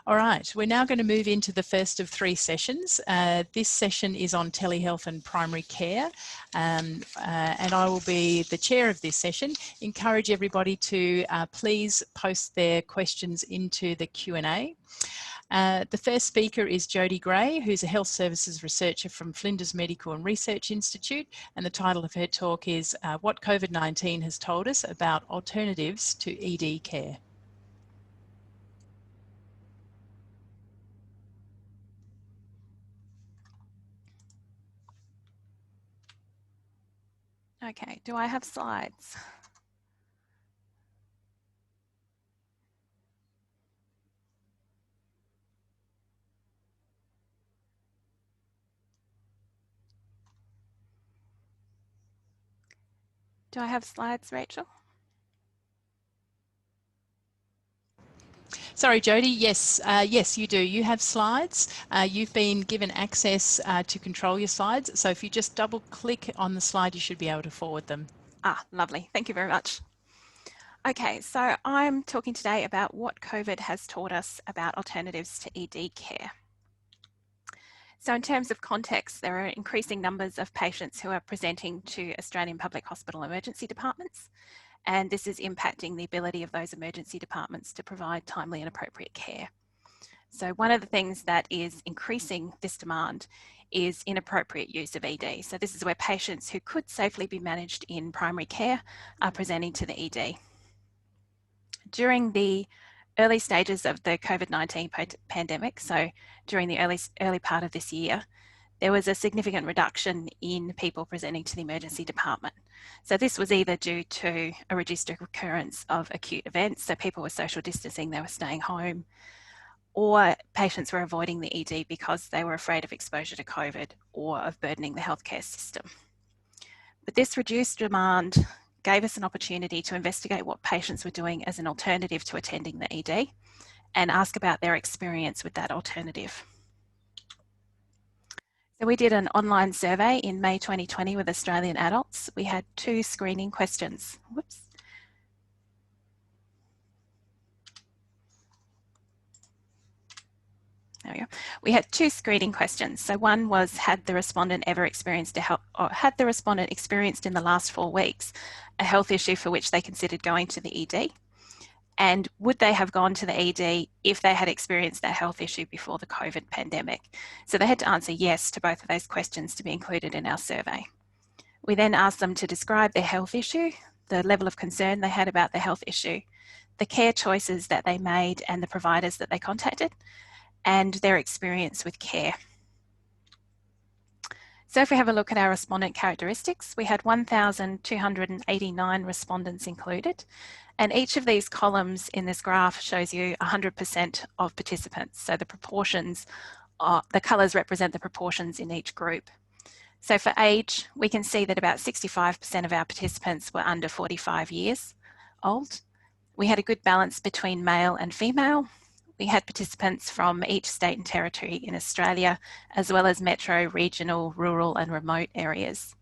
All right, we're now going to move into the first of three sessions. This session is on telehealth and primary care, and I will be the chair of this session. Encourage everybody to please post their questions into the Q&A. The first speaker is Jodi Gray, who's a health services researcher from Flinders Medical and Research Institute, and the title of her talk is What COVID-19 Has Told Us About Alternatives to ED Care. Okay, do I have slides? Do I have slides, Rachel? Sorry, Jodi. Yes, yes, you do. You have slides. You've been given access to control your slides. So if you just double click on the slide, you should be able to forward them. Ah, lovely. Thank you very much. Okay, so I'm talking today about what COVID has taught us about alternatives to ED care. So in terms of context, there are increasing numbers of patients who are presenting to Australian public hospital emergency departments, and this is impacting the ability of those emergency departments to provide timely and appropriate care. So one of the things that is increasing this demand is inappropriate use of ED. So this is where patients who could safely be managed in primary care are presenting to the ED. During the early stages of the COVID-19 pandemic, so during the early part of this year, there was a significant reduction in people presenting to the emergency department. So this was either due to a reduced occurrence of acute events, so people were social distancing, they were staying home, or patients were avoiding the ED because they were afraid of exposure to COVID or of burdening the healthcare system. But this reduced demand gave us an opportunity to investigate what patients were doing as an alternative to attending the ED and ask about their experience with that alternative. So we did an online survey in May 2020 with Australian adults. We had 2 screening questions. Whoops. There we go. We had 2 screening questions. So one was, had the respondent ever experienced had the respondent experienced in the last 4 weeks a health issue for which they considered going to the ED? And would they have gone to the ED if they had experienced that health issue before the COVID pandemic? So they had to answer yes to both of those questions to be included in our survey. We then asked them to describe their health issue, the level of concern they had about the health issue, the care choices that they made and the providers that they contacted, and their experience with care. So if we have a look at our respondent characteristics, we had 1,289 respondents included, and each of these columns in this graph shows you 100% of participants. So the proportions, the colours represent the proportions in each group. So for age, we can see that about 65% of our participants were under 45 years old. We had a good balance between male and female. We had participants from each state and territory in Australia, as well as metro, regional, rural and remote areas.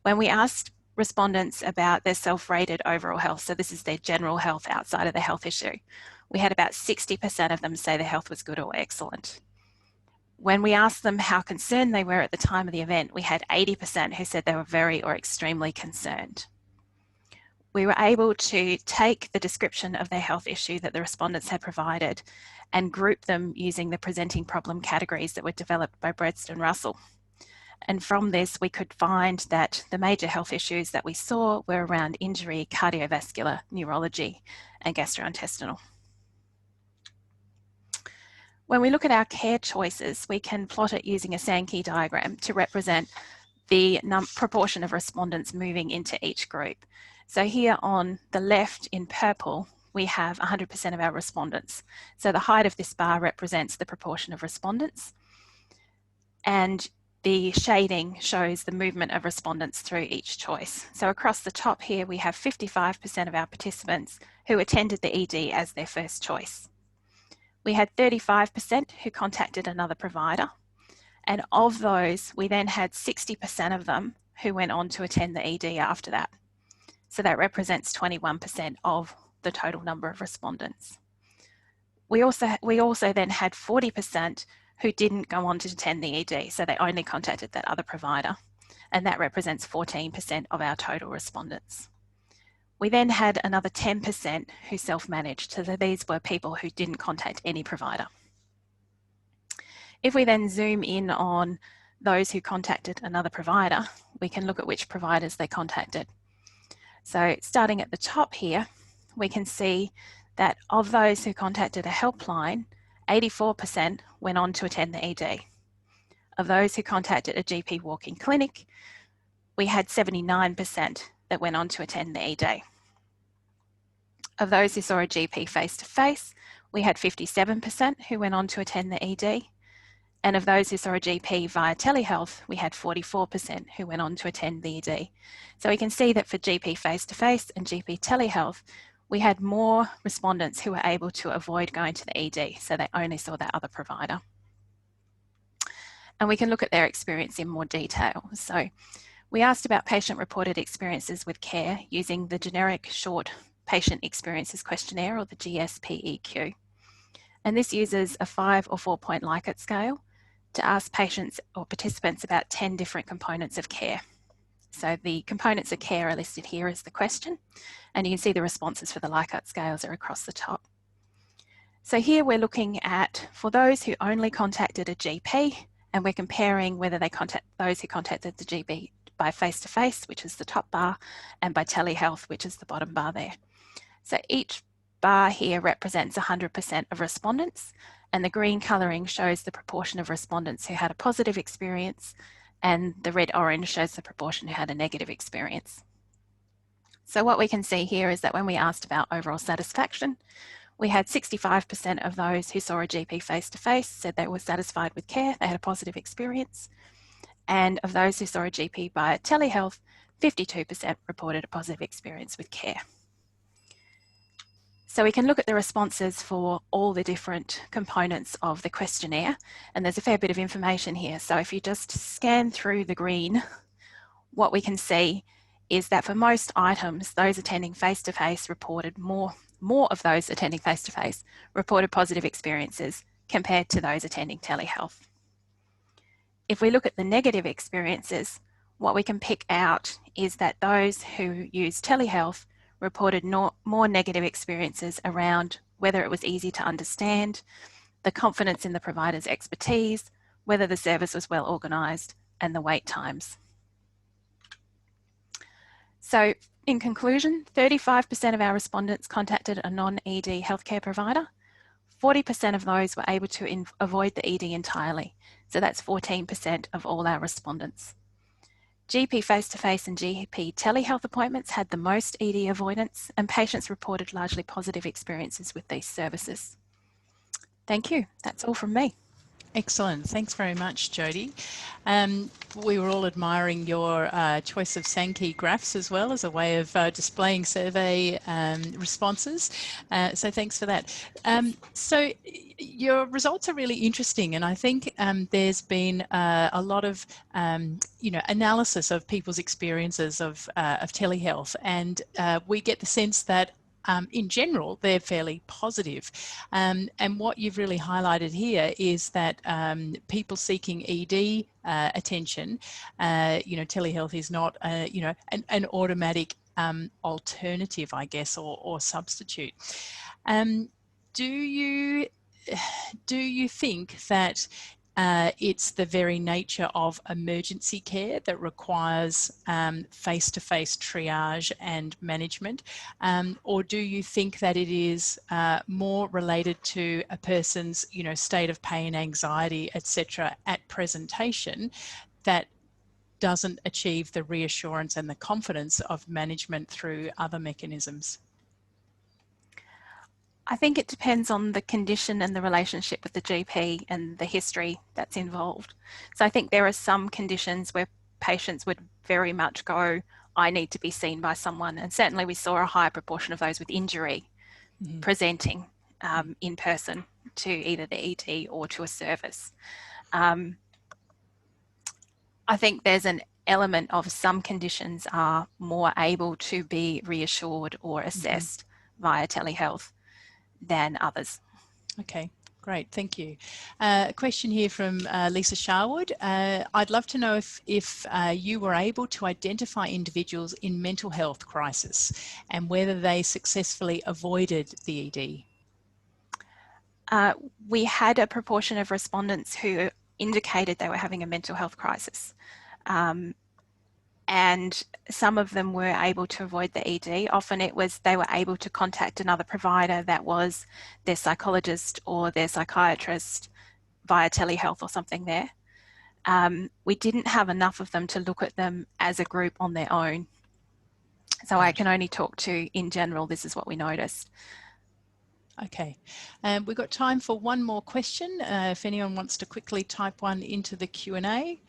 When we asked respondents about their self-rated overall health, so this is their general health outside of the health issue, we had about 60% of them say their health was good or excellent. When we asked them how concerned they were at the time of the event, we had 80% who said they were very or extremely concerned. We were able to take the description of their health issue that the respondents had provided and group them using the presenting problem categories that were developed by Bredst and Russell. And from this, we could find that the major health issues that we saw were around injury, cardiovascular, neurology, and gastrointestinal. When we look at our care choices, we can plot it using a Sankey diagram to represent the proportion of respondents moving into each group. So here on the left in purple, we have 100% of our respondents. So the height of this bar represents the proportion of respondents. And the shading shows the movement of respondents through each choice. So across the top here, we have 55% of our participants who attended the ED as their first choice. We had 35% who contacted another provider. And of those, we then had 60% of them who went on to attend the ED after that. So that represents 21% of the total number of respondents. We also then had 40% who didn't go on to attend the ED, so they only contacted that other provider, and that represents 14% of our total respondents. We then had another 10% who self-managed, so these were people who didn't contact any provider. If we then zoom in on those who contacted another provider, we can look at which providers they contacted. So starting at the top here, we can see that of those who contacted a helpline, 84% went on to attend the ED. Of those who contacted a GP walk-in clinic, we had 79% that went on to attend the ED. Of those who saw a GP face-to-face, we had 57% who went on to attend the ED. And of those who saw a GP via telehealth, we had 44% who went on to attend the ED. So we can see that for GP face-to-face and GP telehealth, we had more respondents who were able to avoid going to the ED, so they only saw that other provider. And we can look at their experience in more detail. So we asked about patient-reported experiences with care using the generic short patient experiences questionnaire, or the GSPEQ. And this uses a 5 or 4 point Likert scale to ask patients or participants about 10 different components of care. So the components of care are listed here as the question, and you can see the responses for the Likert scales are across the top. So here we're looking at, for those who only contacted a GP, and we're comparing whether they contact those who contacted the GP by face-to-face, which is the top bar, and by telehealth, which is the bottom bar there. So each bar here represents 100% of respondents, and the green colouring shows the proportion of respondents who had a positive experience, and the red-orange shows the proportion who had a negative experience. So what we can see here is that when we asked about overall satisfaction, we had 65% of those who saw a GP face-to-face said they were satisfied with care, they had a positive experience. And of those who saw a GP via telehealth, 52% reported a positive experience with care. So we can look at the responses for all the different components of the questionnaire, and there's a fair bit of information here. So if you just scan through the green, what we can see is that for most items, those attending face-to-face reported more of those attending face-to-face reported positive experiences compared to those attending telehealth. If we look at the negative experiences, what we can pick out is that those who use telehealth reported more negative experiences around whether it was easy to understand, the confidence in the provider's expertise, whether the service was well organised, and the wait times. So in conclusion, 35% of our respondents contacted a non-ED healthcare provider. 40% of those were able to avoid the ED entirely. So that's 14% of all our respondents. GP face-to-face and GP telehealth appointments had the most ED avoidance, and patients reported largely positive experiences with these services. Thank you. That's all from me. Excellent. Thanks very much, Jodi. We were all admiring your choice of Sankey graphs as well as a way of displaying survey responses. So thanks for that. So your results are really interesting, and I think there's been a lot of analysis of people's experiences of telehealth, and we get the sense that in general, they're fairly positive. And what you've really highlighted here is that people seeking ED attention, telehealth is not, an automatic alternative, I guess, or substitute. Do you think that it's the very nature of emergency care that requires face-to-face triage and management, or do you think that it is more related to a person's, state of pain, anxiety, etc. at presentation that doesn't achieve the reassurance and the confidence of management through other mechanisms? I think it depends on the condition and the relationship with the GP and the history that's involved. So I think there are some conditions where patients would very much go, I need to be seen by someone. And certainly we saw a high proportion of those with injury presenting in person to either the ED or to a service. I think there's an element of some conditions are more able to be reassured or assessed via telehealth than others. Okay, great, thank you. A question here from Lisa Sharwood. I'd love to know if you were able to identify individuals in mental health crisis and whether they successfully avoided the ED. We had a proportion of respondents who indicated they were having a mental health crisis. And some of them were able to avoid the ED. Often it was they were able to contact another provider that was their psychologist or their psychiatrist via telehealth or something there. We didn't have enough of them to look at them as a group on their own. So I can only talk to, in general, this is what we noticed. Okay, we've got time for one more question. If anyone wants to quickly type one into the Q&A.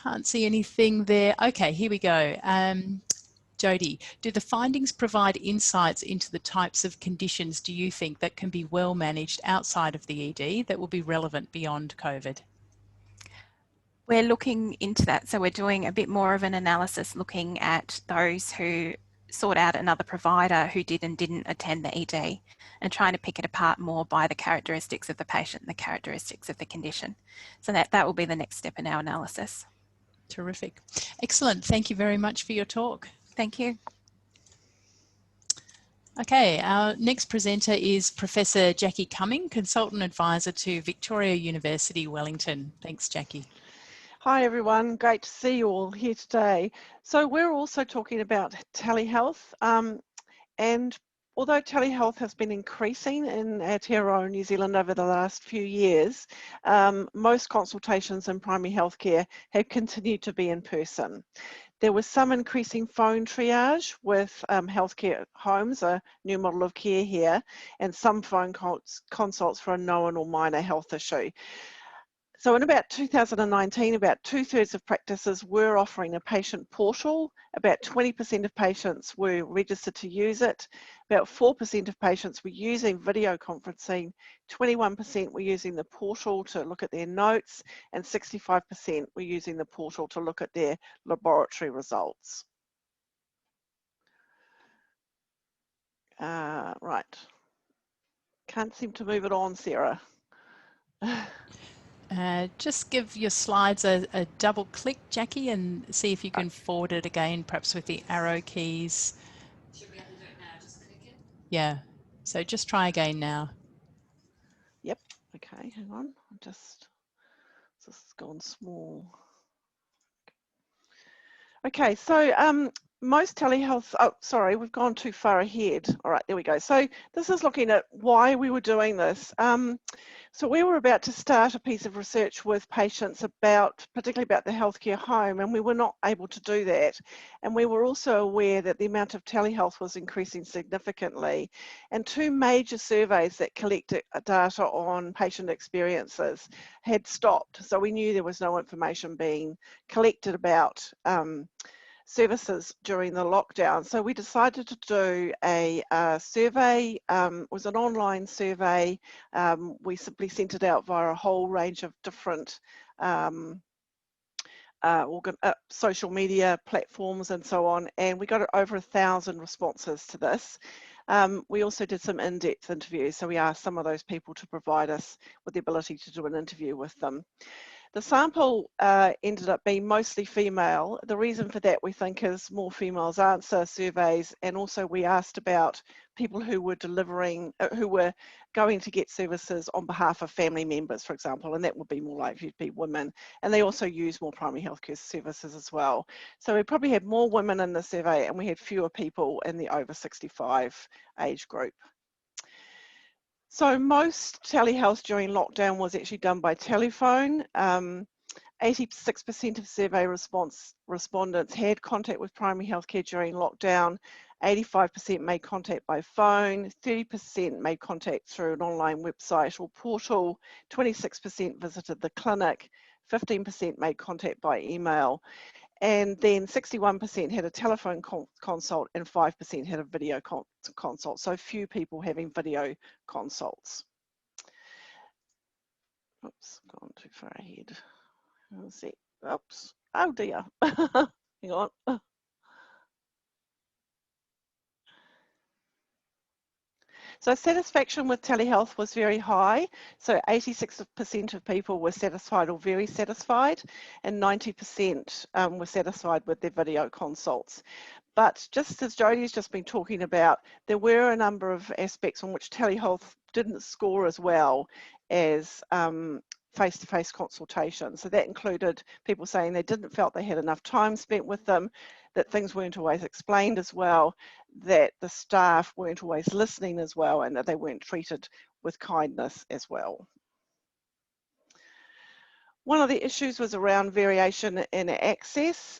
Can't see anything there. Okay, here we go. Jodi, do the findings provide insights into the types of conditions do you think that can be well managed outside of the ED that will be relevant beyond COVID? We're looking into that. So we're doing a bit more of an analysis looking at those who sought out another provider who did and didn't attend the ED and trying to pick it apart more by the characteristics of the patient and the characteristics of the condition. So that will be the next step in our analysis. Terrific. Excellent. Thank you very much for your talk. Thank you. Okay, our next presenter is Professor Jackie Cumming, Consultant Advisor to Victoria University, Wellington. Thanks, Jackie. Hi everyone, great to see you all here today. So we're also talking about telehealth, and although telehealth has been increasing in Aotearoa, New Zealand over the last few years, most consultations in primary healthcare have continued to be in person. There was some increasing phone triage with healthcare homes, a new model of care here, and some phone consults for a known or minor health issue. So in about 2019, about 2/3 of practices were offering a patient portal. About 20% of patients were registered to use it. About 4% of patients were using video conferencing. 21% were using the portal to look at their notes, and 65% were using the portal to look at their laboratory results. Right. Can't seem to move it on, Sarah. Just give your slides a double click, Jackie, and see if you can forward it again, perhaps with the arrow keys. Should be able to do it now, just click it? Yeah, so just try again now. Yep, okay, hang on, this has gone small. Okay, so most telehealth, oh, sorry, we've gone too far ahead. All right, there we go. So this is looking at why we were doing this. So we were about to start a piece of research with patients about, particularly about the healthcare home, and we were not able to do that. And we were also aware that the amount of telehealth was increasing significantly. And two major surveys that collected data on patient experiences had stopped. So we knew there was no information being collected about services during the lockdown. So we decided to do a survey. It was an online survey. We simply sent it out via a whole range of different social media platforms and so on, and we got over 1,000 responses to this. We also did some in-depth interviews, so we asked some of those people to provide us with the ability to do an interview with them. The sample ended up being mostly female. The reason for that, we think, is more females answer surveys, and also we asked about people who were delivering, who were going to get services on behalf of family members, for example, and that would be more likely to be women. And they also use more primary healthcare services as well. So we probably had more women in the survey, and we had fewer people in the over 65 age group. So most telehealth during lockdown was actually done by telephone. 86% of survey respondents had contact with primary healthcare during lockdown. 85% made contact by phone. 30% made contact through an online website or portal. 26% visited the clinic. 15% made contact by email. And then 61% had a telephone consult and 5% had a video consult. So few people having video consults. Oops, gone too far ahead. Let's see. Oops. Oh dear. Hang on. So satisfaction with telehealth was very high. So 86% of people were satisfied or very satisfied, and 90% were satisfied with their video consults. But just as Jodi's just been talking about, there were a number of aspects on which telehealth didn't score as well as face-to-face consultation. So that included people saying they didn't felt they had enough time spent with them, that things weren't always explained as well, that the staff weren't always listening as well, and that they weren't treated with kindness as well. One of the issues was around variation in access.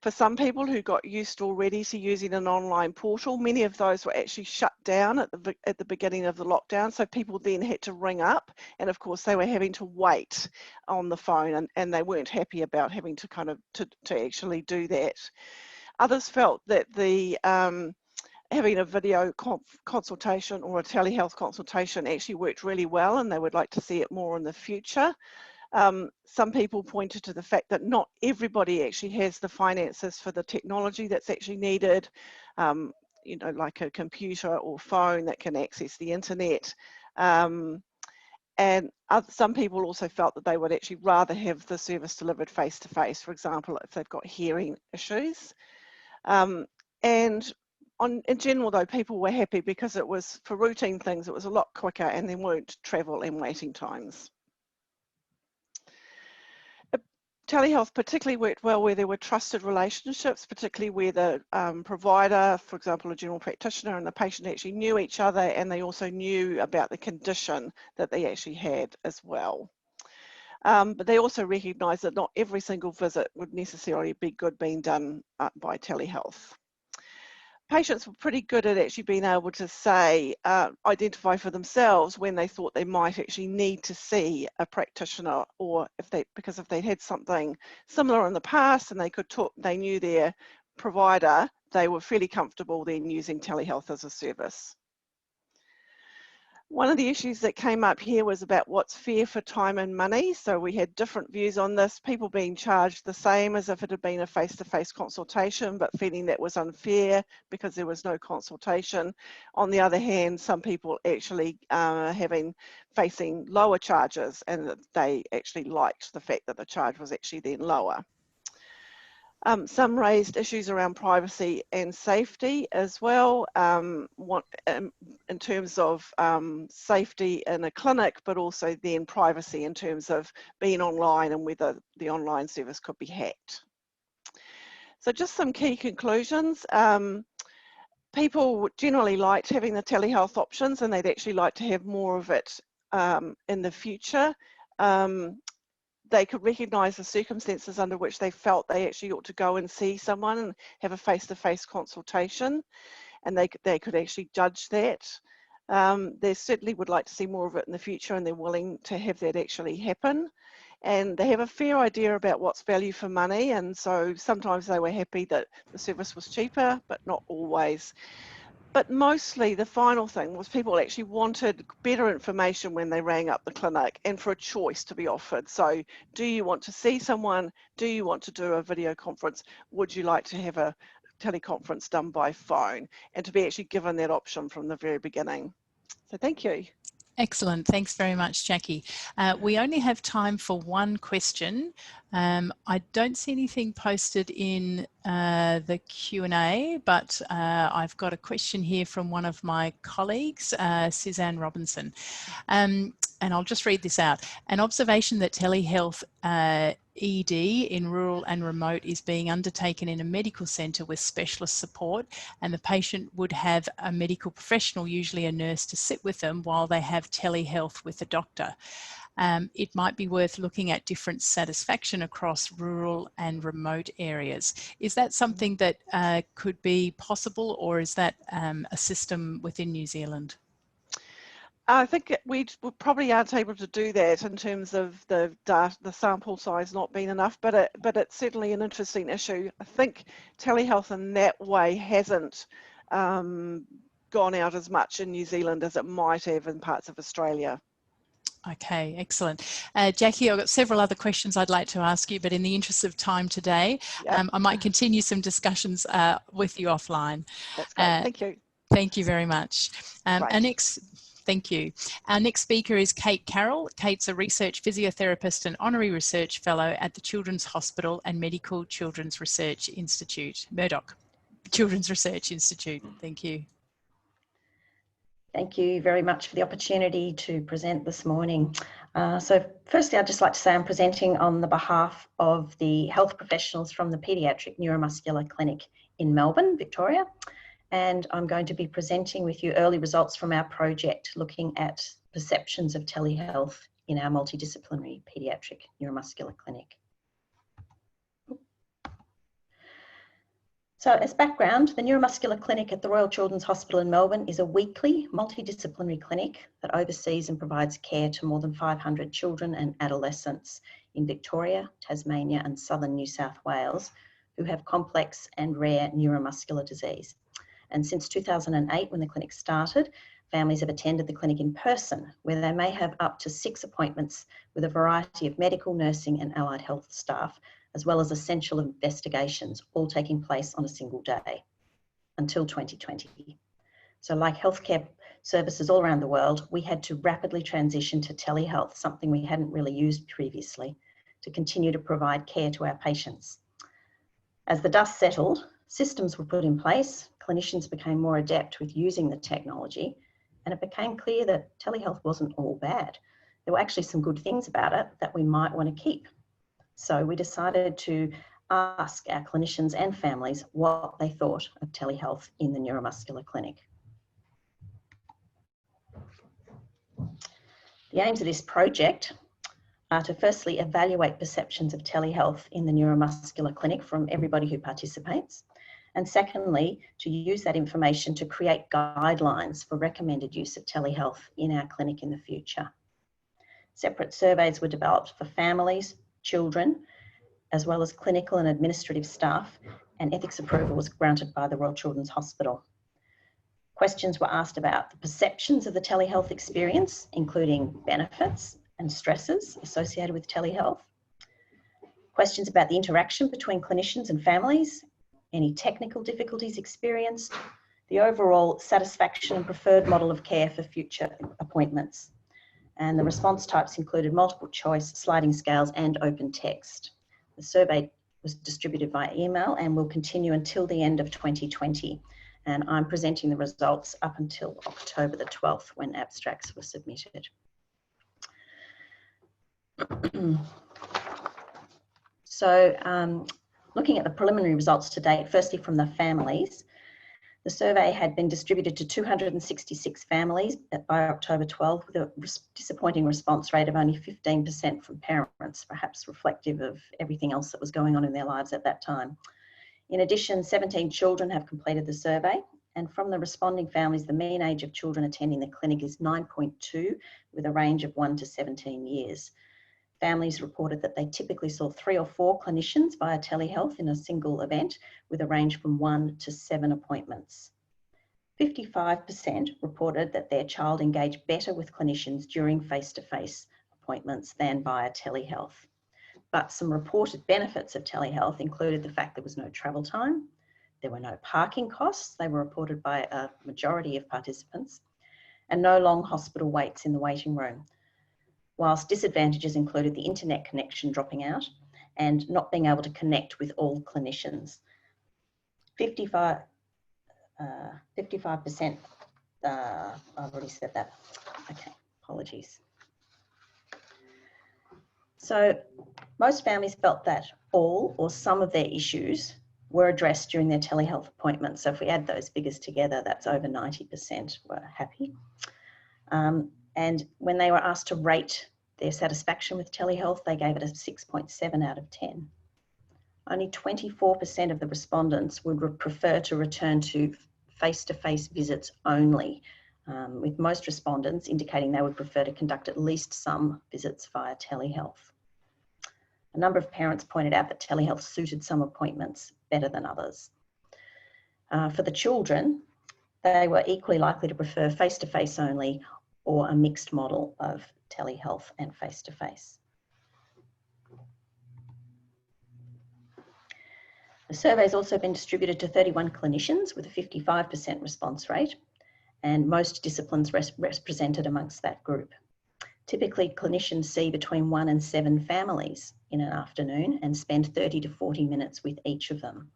For some people who got used already to using an online portal, many of those were actually shut down at the beginning of the lockdown. So people then had to ring up, and of course they were having to wait on the phone, and they weren't happy about having to kind of to actually do that. Others felt that the having a video consultation or a telehealth consultation actually worked really well, and they would like to see it more in the future. Some people pointed to the fact that not everybody actually has the finances for the technology that's actually needed, you know, like a computer or phone that can access the internet. And some people also felt that they would actually rather have the service delivered face-to-face, for example, if they've got hearing issues. And in general, though, people were happy because it was, for routine things, it was a lot quicker and there weren't travel and waiting times. Telehealth particularly worked well where there were trusted relationships, particularly where the provider, for example, a general practitioner, and the patient actually knew each other, and they also knew about the condition that they actually had as well. But they also recognised that not every single visit would necessarily be good being done by telehealth. Patients were pretty good at actually being able to say, identify for themselves when they thought they might actually need to see a practitioner, or because if they had something similar in the past and they could talk, they knew their provider, they were fairly comfortable then using telehealth as a service. One of the issues that came up here was about what's fair for time and money. So we had different views on this, people being charged the same as if it had been a face-to-face consultation, but feeling that was unfair because there was no consultation. On the other hand, some people actually facing lower charges, and that they actually liked the fact that the charge was actually then lower. Some raised issues around privacy and safety as well, in terms of safety in a clinic, but also then privacy in terms of being online and whether the online service could be hacked. So just some key conclusions. People generally liked having the telehealth options, and they'd actually like to have more of it in the future. They could recognise the circumstances under which they felt they actually ought to go and see someone and have a face-to-face consultation, and they could actually judge that. They certainly would like to see more of it in the future, and they're willing to have that actually happen. And they have a fair idea about what's value for money, and so sometimes they were happy that the service was cheaper, but not always. But mostly the final thing was people actually wanted better information when they rang up the clinic, and for a choice to be offered. So do you want to see someone? Do you want to do a video conference? Would you like to have a teleconference done by phone? And to be actually given that option from the very beginning. So thank you. Excellent. Thanks very much, Jackie. We only have time for one question. I don't see anything posted in the Q&A, but I've got a question here from one of my colleagues, Suzanne Robinson. And I'll just read this out. An observation that telehealth ED in rural and remote is being undertaken in a medical centre with specialist support, and the patient would have a medical professional, usually a nurse, to sit with them while they have telehealth with a doctor. It might be worth looking at different satisfaction across rural and remote areas. Is that something that could be possible, or is that a system within New Zealand? I think we probably aren't able to do that in terms of the data, the sample size not being enough, but it's certainly an interesting issue. I think telehealth in that way hasn't gone out as much in New Zealand as it might have in parts of Australia. Okay, excellent. Jackie, I've got several other questions I'd like to ask you, but in the interest of time today, I might continue some discussions with you offline. That's great, thank you. Thank you very much. Right. Thank you. Our next speaker is Kate Caroll. Kate's a research physiotherapist and honorary research fellow at the Children's Hospital and Medical Children's Research Institute, Murdoch Children's Research Institute. Thank you. Thank you very much for the opportunity to present this morning. So firstly, I'd just like to say I'm presenting on the behalf of the health professionals from the Paediatric Neuromuscular Clinic in Melbourne, Victoria. And I'm going to be presenting with you early results from our project looking at perceptions of telehealth in our multidisciplinary paediatric neuromuscular clinic. So as background, the Neuromuscular Clinic at the Royal Children's Hospital in Melbourne is a weekly multidisciplinary clinic that oversees and provides care to more than 500 children and adolescents in Victoria, Tasmania and southern New South Wales who have complex and rare neuromuscular disease. And since 2008, when the clinic started, families have attended the clinic in person, where they may have up to 6 appointments with a variety of medical, nursing and allied health staff, as well as essential investigations, all taking place on a single day until 2020. So like healthcare services all around the world, we had to rapidly transition to telehealth, something we hadn't really used previously, to continue to provide care to our patients. As the dust settled, systems were put in place, clinicians became more adept with using the technology, and it became clear that telehealth wasn't all bad. There were actually some good things about it that we might want to keep. So we decided to ask our clinicians and families what they thought of telehealth in the neuromuscular clinic. The aims of this project are to firstly evaluate perceptions of telehealth in the neuromuscular clinic from everybody who participates. And secondly, to use that information to create guidelines for recommended use of telehealth in our clinic in the future. Separate surveys were developed for families, children, as well as clinical and administrative staff, and ethics approval was granted by the Royal Children's Hospital. Questions were asked about the perceptions of the telehealth experience, including benefits and stresses associated with telehealth. Questions about the interaction between clinicians and families, any technical difficulties experienced, the overall satisfaction and preferred model of care for future appointments. And the response types included multiple choice, sliding scales and open text. The survey was distributed via email and will continue until the end of 2020. And I'm presenting the results up until October the 12th when abstracts were submitted. So looking at the preliminary results to date, firstly from the families, the survey had been distributed to 266 families by October 12 with a disappointing response rate of only 15% from parents, perhaps reflective of everything else that was going on in their lives at that time. In addition, 17 children have completed the survey, and from the responding families, the mean age of children attending the clinic is 9.2 with a range of 1 to 17 years. Families reported that they typically saw 3 or 4 clinicians via telehealth in a single event with a range from 1 to 7 appointments. 55% reported that their child engaged better with clinicians during face-to-face appointments than via telehealth. But some reported benefits of telehealth included the fact there was no travel time, there were no parking costs, they were reported by a majority of participants, and no long hospital waits in the waiting room. Whilst disadvantages included the internet connection dropping out and not being able to connect with all clinicians. 55%, I've already said that. Okay, apologies. So most families felt that all or some of their issues were addressed during their telehealth appointments. So if we add those figures together, that's over 90% were happy. And when they were asked to rate their satisfaction with telehealth, they gave it a 6.7 out of 10. Only 24% of the respondents would prefer to return to face-to-face visits only, with most respondents indicating they would prefer to conduct at least some visits via telehealth. A number of parents pointed out that telehealth suited some appointments better than others. For the children, they were equally likely to prefer face-to-face only or a mixed model of telehealth and face-to-face. The survey has also been distributed to 31 clinicians with a 55% response rate, and most disciplines represented amongst that group. Typically, clinicians see between 1 and 7 families in an afternoon and spend 30 to 40 minutes with each of them.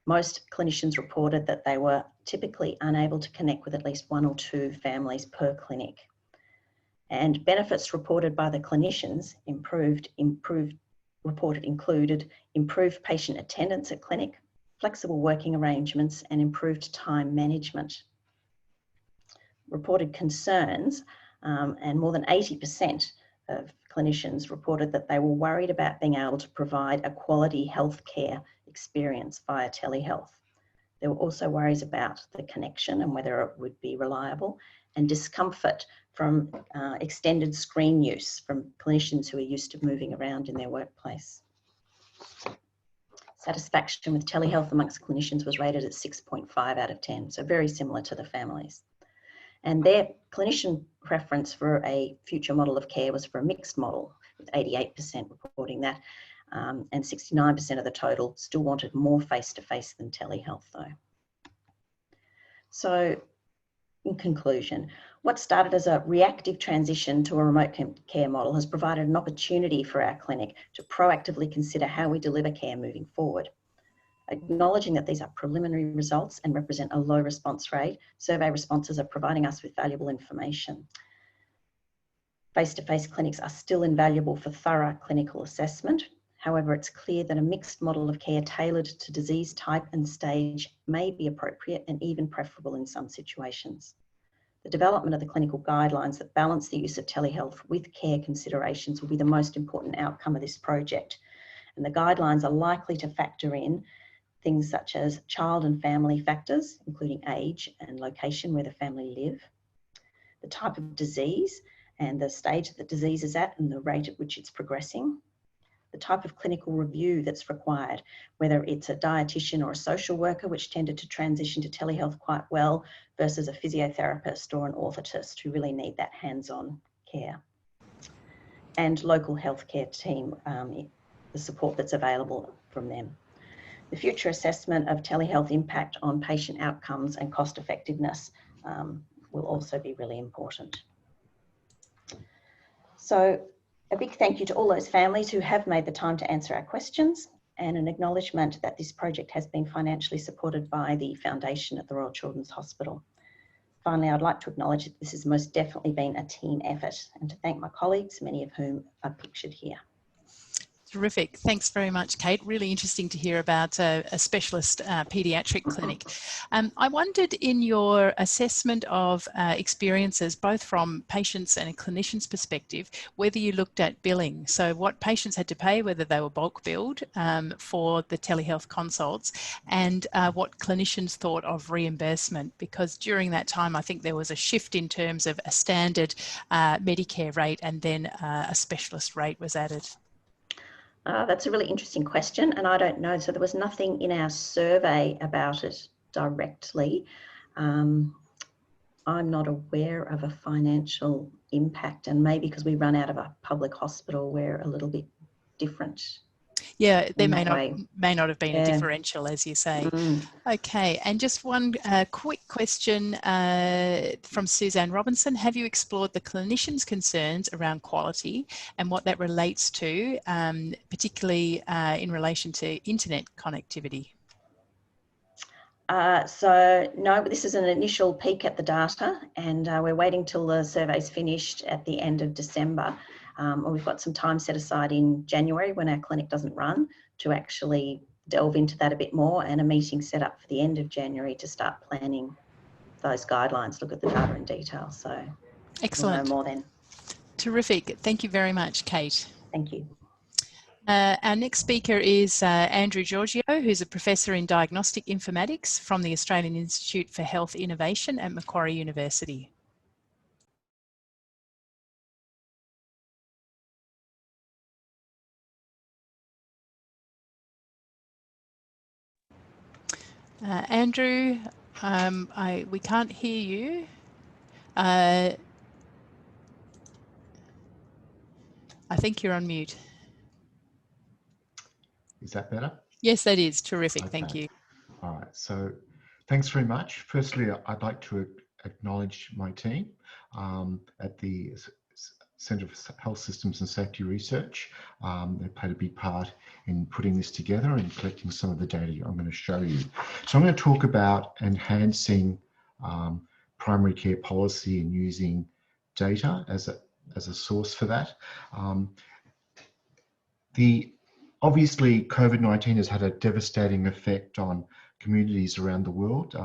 Most clinicians reported that they were typically unable to connect with at least 1 or 2 families per clinic. And benefits reported by the clinicians included improved patient attendance at clinic, flexible working arrangements, and improved time management. Reported concerns, and more than 80% of clinicians reported that they were worried about being able to provide a quality healthcare experience via telehealth. There were also worries about the connection and whether it would be reliable, and discomfort from extended screen use from clinicians who are used to moving around in their workplace. Satisfaction with telehealth amongst clinicians was rated at 6.5 out of 10, so very similar to the families. And their clinician preference for a future model of care was for a mixed model, with 88% reporting that, and 69% of the total still wanted more face-to-face than telehealth though. So in conclusion, what started as a reactive transition to a remote care model has provided an opportunity for our clinic to proactively consider how we deliver care moving forward. Acknowledging that these are preliminary results and represent a low response rate, survey responses are providing us with valuable information. Face-to-face clinics are still invaluable for thorough clinical assessment. However, it's clear that a mixed model of care tailored to disease type and stage may be appropriate and even preferable in some situations. The development of the clinical guidelines that balance the use of telehealth with care considerations will be the most important outcome of this project. And the guidelines are likely to factor in things such as child and family factors, including age and location where the family live, the type of disease and the stage that the disease is at and the rate at which it's progressing, the type of clinical review that's required, whether it's a dietitian or a social worker, which tended to transition to telehealth quite well, versus a physiotherapist or an orthotist who really need that hands-on care, and local healthcare team, the support that's available from them. The future assessment of telehealth impact on patient outcomes and cost effectiveness will also be really important. So a big thank you to all those families who have made the time to answer our questions, and an acknowledgement that this project has been financially supported by the Foundation at the Royal Children's Hospital. Finally, I'd like to acknowledge that this has most definitely been a team effort, and to thank my colleagues, many of whom are pictured here. Terrific. Thanks very much, Kate. Really interesting to hear about a specialist paediatric clinic. I wondered, in your assessment of experiences, both from patients and a clinician's perspective, whether you looked at billing. So what patients had to pay, whether they were bulk billed for the telehealth consults, and what clinicians thought of reimbursement, because during that time I think there was a shift in terms of a standard Medicare rate, and then a specialist rate was added. That's a really interesting question, and I don't know. So there was nothing in our survey about it directly. I'm not aware of a financial impact, and maybe because we run out of a public hospital, we're a little bit different. Yeah, there may not have been a differential, as you say. Okay, and just one quick question from Suzanne Robinson. Have you explored the clinicians' concerns around quality and what that relates to, particularly in relation to internet connectivity? So no, but this is an initial peek at the data, and we're waiting till the survey's finished at the end of December. We've got some time set aside in January when our clinic doesn't run to actually delve into that a bit more, and a meeting set up for the end of January to start planning those guidelines, look at the data in detail. So excellent. We'll know more then. Terrific. Thank you very much, Kate. Thank you. Our next speaker is Andrew Georgiou, who's a professor in diagnostic informatics from the Australian Institute for Health Innovation at Macquarie University. Andrew, we can't hear you. I think you're on mute. Is that better? Yes, that is terrific. Okay. Thank you. All right. So thanks very much. Firstly, I'd like to acknowledge my team at the Centre for Health Systems and Safety Research. They played a big part in putting this together and collecting some of the data I'm going to show you. So I'm going to talk about enhancing primary care policy and using data as a source for that. Obviously, COVID-19 has had a devastating effect on communities around the world.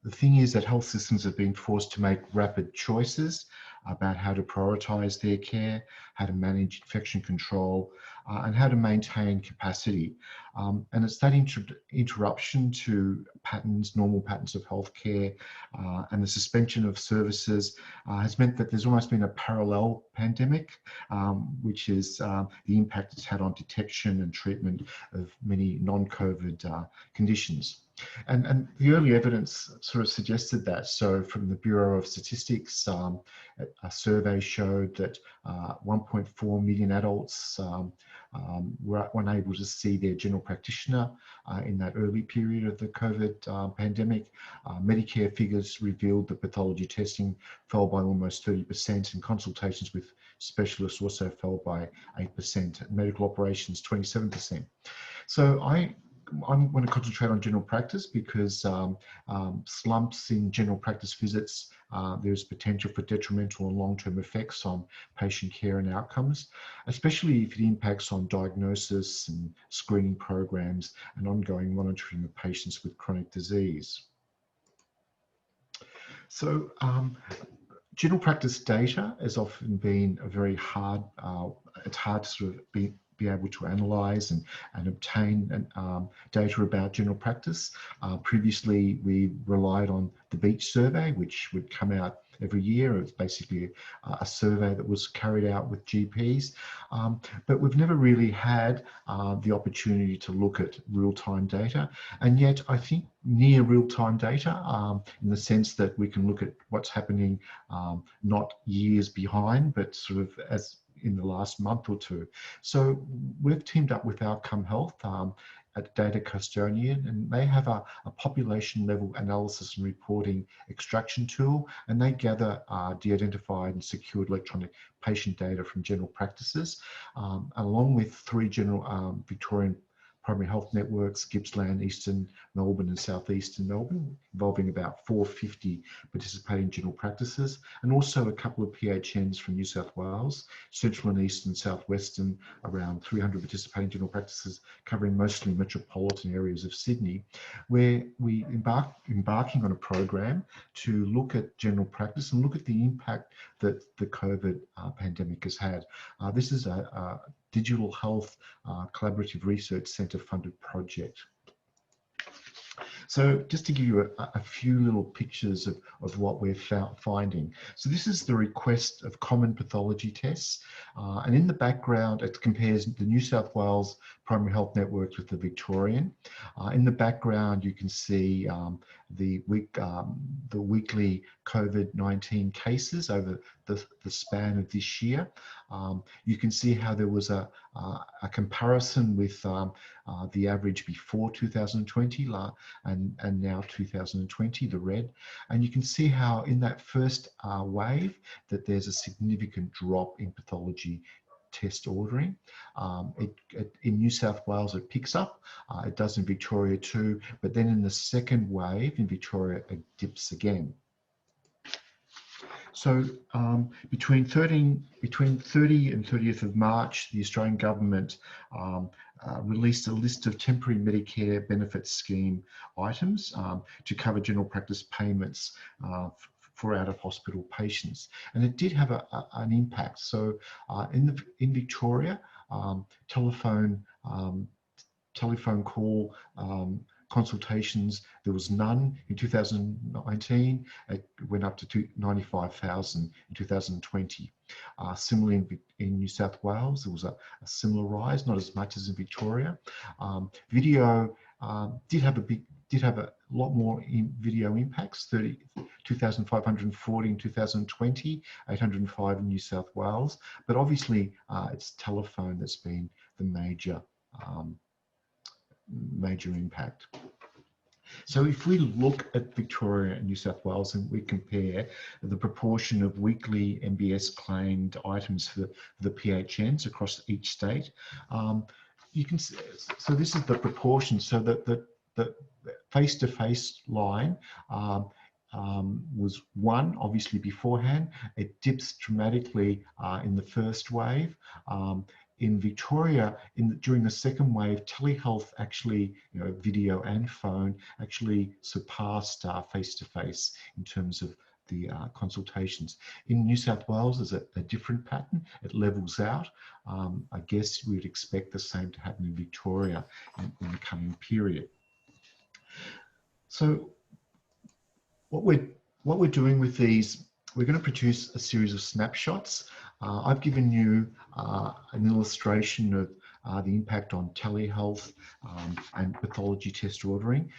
The thing is that health systems have been forced to make rapid choices about how to prioritise their care, how to manage infection control, and how to maintain capacity. And it's that interruption to normal patterns of healthcare, and the suspension of services has meant that there's almost been a parallel pandemic, which is the impact it's had on detection and treatment of many non-COVID conditions. And the early evidence sort of suggested that. So from the Bureau of Statistics, a survey showed that 1.4 million adults were unable to see their general practitioner in that early period of the COVID pandemic. Medicare figures revealed that pathology testing fell by almost 30%, and consultations with specialists also fell by 8%, and medical operations 27%. So I'm going to concentrate on general practice because slumps in general practice visits, there's potential for detrimental and long-term effects on patient care and outcomes, especially if it impacts on diagnosis and screening programs and ongoing monitoring of patients with chronic disease. So general practice data has often been a very hard, it's hard to sort of be able to analyse and obtain data about general practice. Previously, we relied on the Beach survey, which would come out every year. It's basically a survey that was carried out with GPs, but we've never really had the opportunity to look at real-time data. And yet I think near real-time data, in the sense that we can look at what's happening not years behind, but sort of as in the last month or two. So we've teamed up with Outcome Health at Data Custodian, and they have a population level analysis and reporting extraction tool, and they gather de-identified and secured electronic patient data from general practices, along with 3 general Victorian primary health networks, Gippsland, Eastern Melbourne and Southeastern Melbourne, involving about 450 participating general practices, and also a couple of PHNs from New South Wales, Central and Eastern, Southwestern, around 300 participating general practices covering mostly metropolitan areas of Sydney, where we embarking on a program to look at general practice and look at the impact that the COVID pandemic has had. This is a Digital Health Collaborative Research Centre funded project. So just to give you a few little pictures of what we're finding. So this is the request of common pathology tests. And in the background, it compares the New South Wales primary health networks with the Victorian. In the background, you can see the weekly COVID-19 cases over the span of this year. You can see how there was a comparison with the average before 2020 and now 2020, the red. And you can see how in that first wave that there's a significant drop in pathology test ordering. In New South Wales it picks up, it does in Victoria too, but then in the second wave in Victoria it dips again. So between 30 and 30th of March, the Australian government released a list of temporary Medicare benefits scheme items to cover general practice payments for out-of-hospital patients, and it did have an impact. So in Victoria, telephone call consultations, there was none in 2019. It went up to 95,000 in 2020. Similarly, in New South Wales, there was a similar rise, not as much as in Victoria. Video did have a lot more in video impacts, 2,540 in 2020, 805 in New South Wales. But obviously, it's telephone that's been the major major impact. So if we look at Victoria and New South Wales and we compare the proportion of weekly MBS claimed items for the PHNs across each state, you can see, so this is the proportion. So that the face-to-face line was 1, obviously beforehand. It dips dramatically in the first wave. In Victoria, during the second wave, telehealth actually, video and phone actually surpassed face-to-face in terms of the consultations. In New South Wales, there's a different pattern. It levels out. I guess we'd expect the same to happen in Victoria in the coming period. So what we're doing with these, we're going to produce a series of snapshots. I've given you an illustration of the impact on telehealth and pathology test ordering.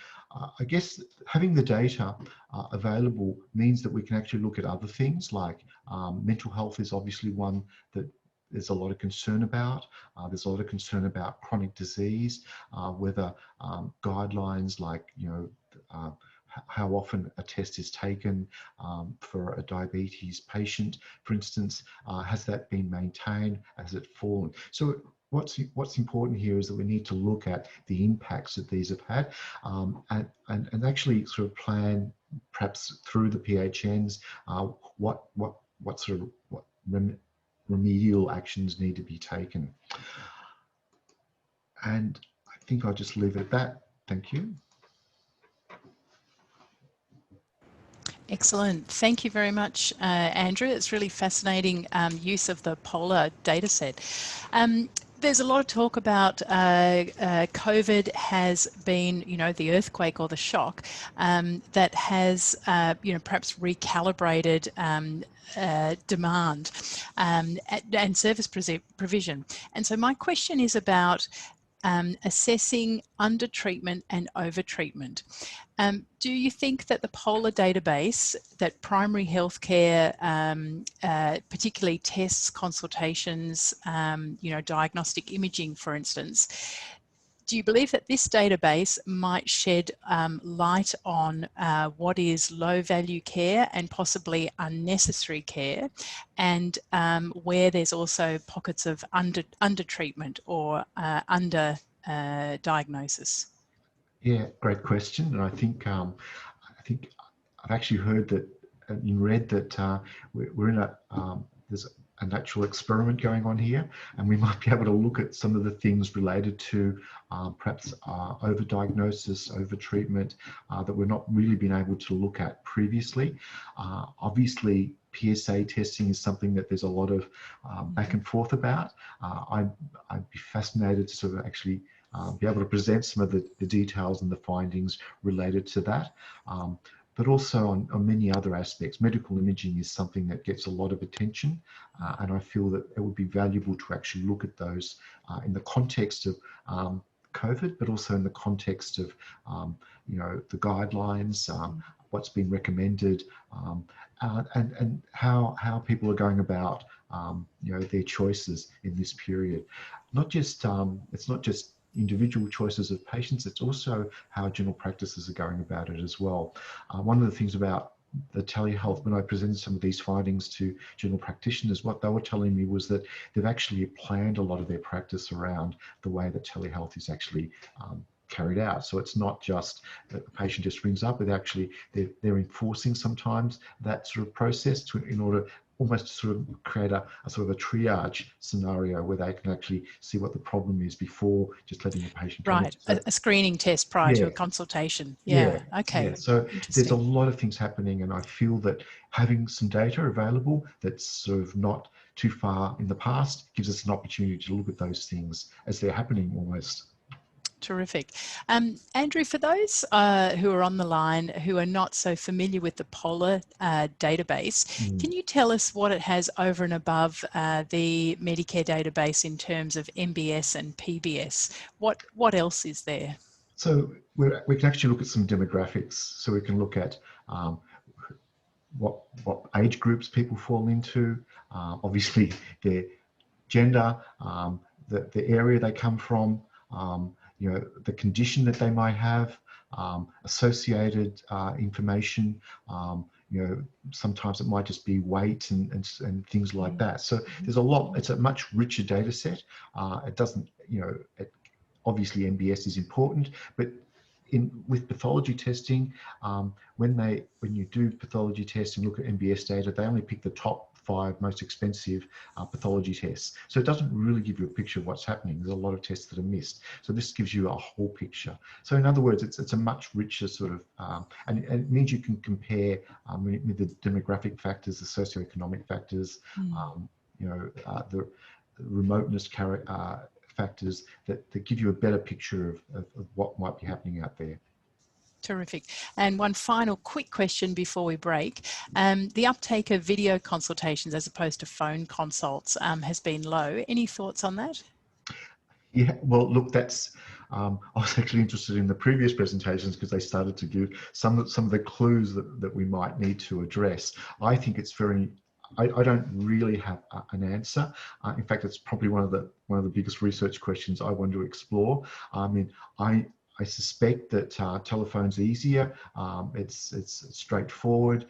I guess having the data available means that we can actually look at other things, like mental health is obviously one that there's a lot of concern about. There's a lot of concern about chronic disease, whether guidelines like, how often a test is taken for a diabetes patient, for instance, has that been maintained? Has it fallen? So what's important here is that we need to look at the impacts that these have had, and actually sort of plan, perhaps through the PHNs, what remedial actions need to be taken. And I think I'll just leave it at that. Thank you. Excellent. Thank you very much, Andrew. It's really fascinating use of the polar data set. There's a lot of talk about COVID has been, the earthquake or the shock that has, perhaps recalibrated demand and service provision. And so my question is about assessing under-treatment and over-treatment. Do you think that the POLAR database, that primary healthcare, particularly tests, consultations, diagnostic imaging, for instance, do you believe that this database might shed light on what is low-value care and possibly unnecessary care, and where there's also pockets of under-treatment or under-diagnosis? Yeah, great question. And I think I've actually heard that and read that we're in there's a natural experiment going on here, and we might be able to look at some of the things related to perhaps over-diagnosis, over-treatment that we're not really been able to look at previously. Obviously, PSA testing is something that there's a lot of back and forth about. I'd be fascinated to sort of actually be able to present some of the details and the findings related to that. But also on many other aspects. Medical imaging is something that gets a lot of attention, and I feel that it would be valuable to actually look at those in the context of COVID, but also in the context of the guidelines, what's been recommended, and how people are going about their choices in this period. Not just it's not just individual choices of patients, it's also how general practices are going about it as well. One of the things about the telehealth, when I presented some of these findings to general practitioners, what they were telling me was that they've actually planned a lot of their practice around the way that telehealth is actually carried out. So it's not just that the patient just rings up, but actually they're enforcing sometimes that sort of process in order almost to sort of create a sort of a triage scenario where they can actually see what the problem is before just letting the patient come right. in. So, a screening test prior to a consultation. Okay. Yeah. So there's a lot of things happening, and I feel that having some data available that's sort of not too far in the past gives us an opportunity to look at those things as they're happening almost. Terrific. Andrew, for those who are on the line who are not so familiar with the POLAR database, can you tell us what it has over and above the Medicare database in terms of MBS and PBS? What else is there? So we can actually look at some demographics. So we can look at what age groups people fall into, obviously their gender, the area they come from, you know, the condition that they might have, associated information. You know, sometimes it might just be weight and things like that. So there's a lot. It's a much richer data set. It doesn't, you know, obviously MBS is important, but with pathology testing, when you do pathology tests and look at MBS data, they only pick the top 5 most expensive pathology tests. So it doesn't really give you a picture of what's happening. There's a lot of tests that are missed. So this gives you a whole picture. So in other words, it's a much richer sort of, and it means you can compare with the demographic factors, the socioeconomic factors, you know, the remoteness factors that give you a better picture of what might be happening out there. Terrific. And one final quick question before we break. The uptake of video consultations as opposed to phone consults has been low. Any thoughts on that? Yeah, well, look, that's, I was actually interested in the previous presentations because they started to give some of the clues that we might need to address. I think it's very, I don't really have an answer. In fact, it's probably one of the biggest research questions I want to explore. I mean, I suspect that telephone's easier. It's straightforward.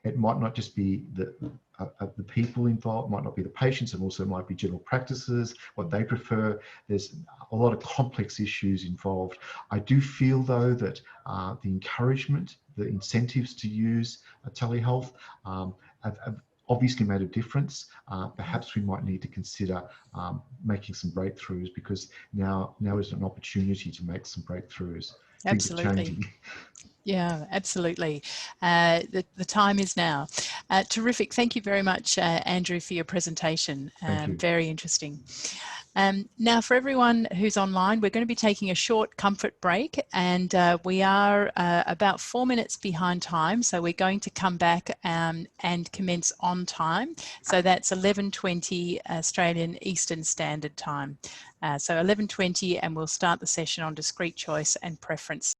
It might not just be the people involved, might not be the patients, and also might be general practices, what they prefer. There's a lot of complex issues involved. I do feel though that the encouragement, the incentives to use telehealth have obviously made a difference. Perhaps we might need to consider making some breakthroughs, because now is an opportunity to make some breakthroughs. Absolutely. Yeah, absolutely. The time is now. Terrific. Thank you very much, Andrew, for your presentation. Very interesting. Now, for everyone who's online, we're going to be taking a short comfort break, and we are about 4 minutes behind time. So we're going to come back and commence on time. So that's 11:20 Australian Eastern Standard Time. So 11:20, and we'll start the session on discrete choice and preference.